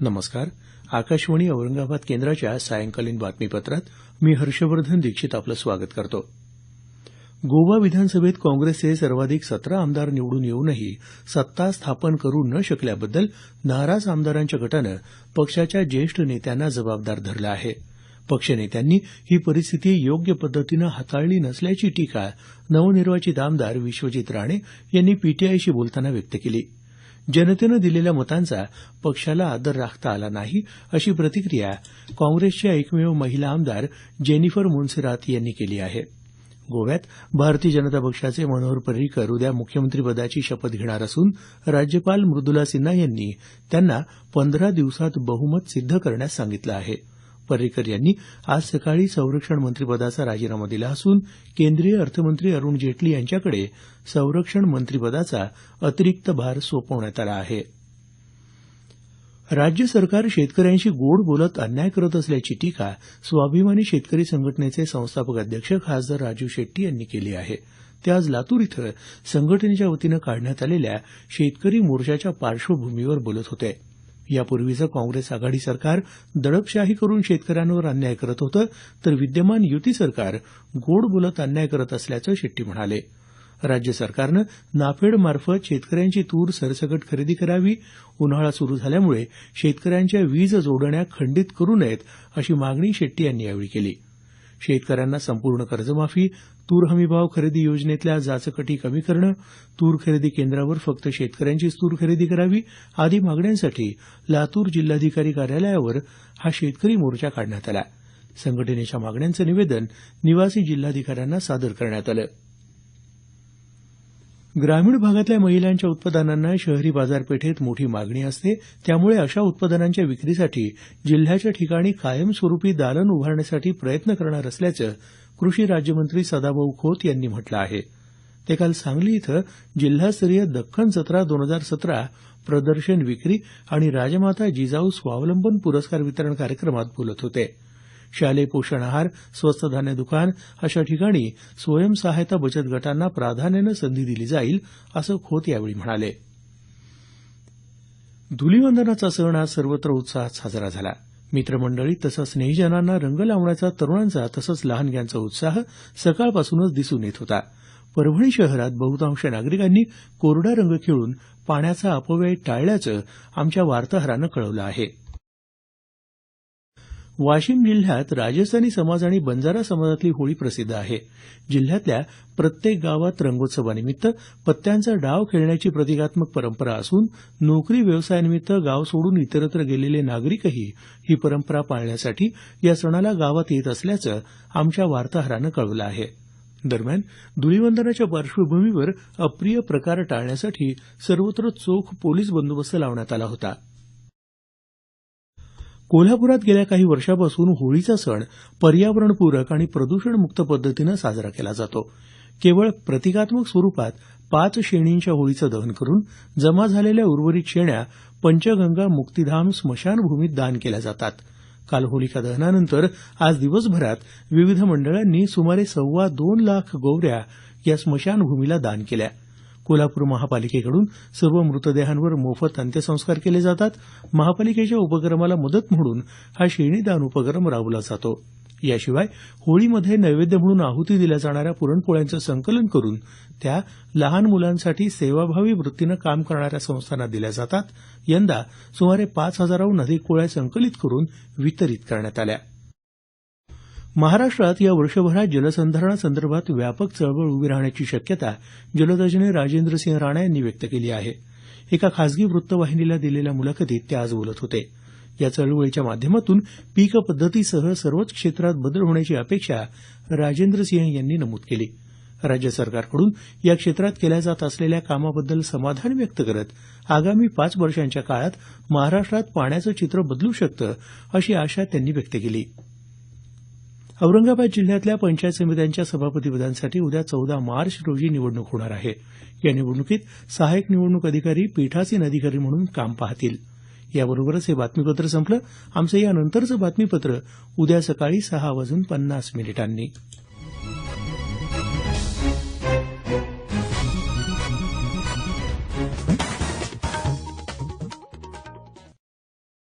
नमस्कार. आकाशवाणी औरंगाबाद केंद्राच्या सायंकालीन बातमीपत्रात मी हर्षवर्धन दीक्षित आपलं स्वागत करतो. गोवा विधानसभेत काँग्रेसचे सर्वाधिक 17 आमदार निवडून येऊनही सत्ता स्थापन करू न शकल्याबद्दल नाराज आमदारांच्या गटानं पक्षाच्या ज्येष्ठ नेत्यांना जबाबदार धरलं आहे. पक्षनेत्यांनी ही परिस्थिती योग्य पद्धतीनं हाताळली नसल्याची टीका नवनिर्वाचित आमदार विश्वजित राणे यांनी पीटीआयशी बोलताना व्यक्त केली. जनतेनं दिलेल्या मतांचा पक्षाला आदर राखता आला नाही, अशी प्रतिक्रिया काँग्रेसच्या एकमेव महिला आमदार जेनिफर मोन्सेरात यांनी केली आहे. गोव्यात भारतीय जनता पक्षाचे मनोहर पर्रीकर उद्या मुख्यमंत्रीपदाची शपथ घेणार असून राज्यपाल मृदुला सिन्हा यांनी त्यांना 15 दिवसात बहुमत सिद्ध करण्यास सांगितलं आहे. पर्रीकर यांनी आज सकाळी संरक्षण मंत्रिपदाचा राजीनामा दिला असून केंद्रीय अर्थमंत्री अरुण जेटली यांच्याकडे संरक्षण मंत्रिपदाचा अतिरिक्त भार सोपवण्यात आला आहे. राज्य सरकार शेतकऱ्यांशी गोड बोलत अन्याय करत असल्याची टीका स्वाभिमानी शेतकरी संघटनेचे संस्थापक अध्यक्ष खासदार राजू शेट्टी यांनी केली आहे. ते आज लातूर इथं संघटनेच्या वतीनं काढण्यात आलेल्या शेतकरी मोर्चाच्या पार्श्वभूमीवर बोलत होते. यापूर्वीचं काँग्रेस आघाडी सरकार दडपशाही करून शेतकऱ्यांवर अन्याय करत होतं, तर विद्यमान युती सरकार गोड बोलत अन्याय करत असल्याचं शेट्टी म्हणाले. राज्य सरकारनं नाफेडमार्फत शेतकऱ्यांची तूर सरसकट खरेदी करावी, उन्हाळा सुरू झाल्यामुळे शेतकऱ्यांच्या वीज जोडण्या खंडित करू नयेत, अशी मागणी शेट्टी यांनी यावेळी केली. शेतकऱ्यांना संपूर्ण कर्जमाफी, तूर हमीभाव खरेदी योजनेतल्या जाचकटी कमी करणं, तूर खरेदी केंद्रावर फक्त शेतकऱ्यांचीच तूर खरेदी करावी आदी मागण्यांसाठी लातूर जिल्हाधिकारी कार्यालयावर हा शेतकरी मोर्चा काढण्यात आला. संघटनेच्या मागण्यांचं निवेदन निवासी जिल्हाधिकाऱ्यांना सादर करण्यात आलं. ग्रामीण भागातल्या महिलांच्या उत्पादनांना शहरी बाजारपेठेत मोठी मागणी असते, त्यामुळे अशा उत्पादनांच्या विक्रीसाठी जिल्ह्याच्या ठिकाणी कायमस्वरूपी दालन उभारण्यासाठी प्रयत्न करणार असल्याचं कृषी राज्यमंत्री सदाभाऊ खोत यांनी म्हटलं आहे. ते काल सांगली इथं जिल्हास्तरीय दख्खन जत्रा 2017 प्रदर्शन विक्री आणि राजमाता जिजाऊ स्वावलंबन पुरस्कार वितरण कार्यक्रमात बोलत होते. शालेय पोषण आहार, स्वस्त धान्य दुकान अशा ठिकाणी स्वयंसहायता बचत गटांना प्राधान्यानं संधी दिली जाईल, असं खोत यावेळी म्हणाले. धुलिवंदनाचा सण आज सर्वत्र उत्साहात साजरा झाला. मित्रमंडळी तसंच स्नेहीजनांना रंग लावण्याचा तरुणांचा तसंच लहानग्यांचा उत्साह सकाळपासूनच दिसून येत होता. परभणी शहरात बहुतांश नागरिकांनी कोरडा रंग खेळून पाण्याचा अपव्यय टाळल्याचं आमच्या वार्ताहरानं कळवलं आहे. वाशिम जिल्ह्यात राजस्थानी समाज आणि बंजारा समाजातली होळी प्रसिद्ध आहे. जिल्ह्यातल्या प्रत्येक गावात रंगोत्सवानिमित्त पत्त्यांचा डाव खेळण्याची प्रतिकात्मक परंपरा असून नोकरी व्यवसायानिमित्त गाव सोडून इतरत्र गेलेले नागरिकही ही परंपरा पाळण्यासाठी या सणाला गावात येत असल्याचं आमच्या वार्ताहरानं कळवलं आहे. दरम्यान धुलिवंदनाच्या पार्श्वभूमीवर अप्रिय प्रकार टाळण्यासाठी सर्वत्र चोख पोलीस बंदोबस्त लावण्यात आला होता. कोल्हापुरात गेल्या काही वर्षापासून होळीचा सण पर्यावरणपूरक आणि प्रदूषणमुक्त पद्धतीनं साजरा केला जातो. केवळ प्रतिकात्मक स्वरूपात 5 शेणींच्या होळीचं दहन करून जमा झालेल्या उर्वरित शेण्या पंचगंगा मुक्तिधाम स्मशानभूमीत दान केल्या जातात. काल होलिका दहनानंतर आज दिवसभरात विविध मंडळांनी सुमारे 2.25 लाख गोवऱ्या या स्मशानभूमीला दान केल्या. कोल्हापूर महापालिकेकडून सर्व मृतदेहांवर मोफत अंत्यसंस्कार केले जातात. महापालिकेच्या उपक्रमाला मदत म्हणून हा शेणीदान उपक्रम राबवला जातो. याशिवाय होळीमध्ये नैवेद्य म्हणून आहुती दिल्या जाणाऱ्या पुरणपोळ्यांचं संकलन करून त्या लहान मुलांसाठी सेवाभावी वृत्तीनं काम करणाऱ्या संस्थांना दिल्या जातात. यंदा सुमारे 5,000हून अधिक पोळ्या संकलित करून वितरित करण्यात आल्या. महाराष्ट्रात या वर्षभरात जलसंधारणासंदर्भात व्यापक चळवळ उभी राहण्याची शक्यता जलतज्ज्ञ राजेंद्रसिंह राणा यांनी व्यक्त केली आहे. एका खासगी वृत्तवाहिनीला दिलेल्या मुलाखतीत ते आज बोलत होते. या चळवळीच्या माध्यमातून पीक पद्धतीसह सर्वच क्षेत्रात बदल होण्याची अपेक्षा राजेंद्रसिंह यांनी नमूद केली. राज्य सरकारकडून या क्षेत्रात केल्या जात असलेल्या कामाबद्दल समाधान व्यक्त करत आगामी 5 वर्षांच्या काळात महाराष्ट्रात पाण्याचं चित्र बदलू शकतं, अशी आशा त्यांनी व्यक्त केली. औरंगाबाद जिल्ह्यातल्या पंचायत समित्यांच्या सभापतीपदांसाठी उद्या 14 मार्च रोजी निवडणूक होणार आहे. या निवडणुकीत सहाय्यक निवडणूक अधिकारी पीठासीन अधिकारी म्हणून काम पाहतील. याबरोबरच हे बातमीपत्र संपलं. आमचं यानंतरचं बातमीपत्र उद्या सकाळी 6:50 वाजून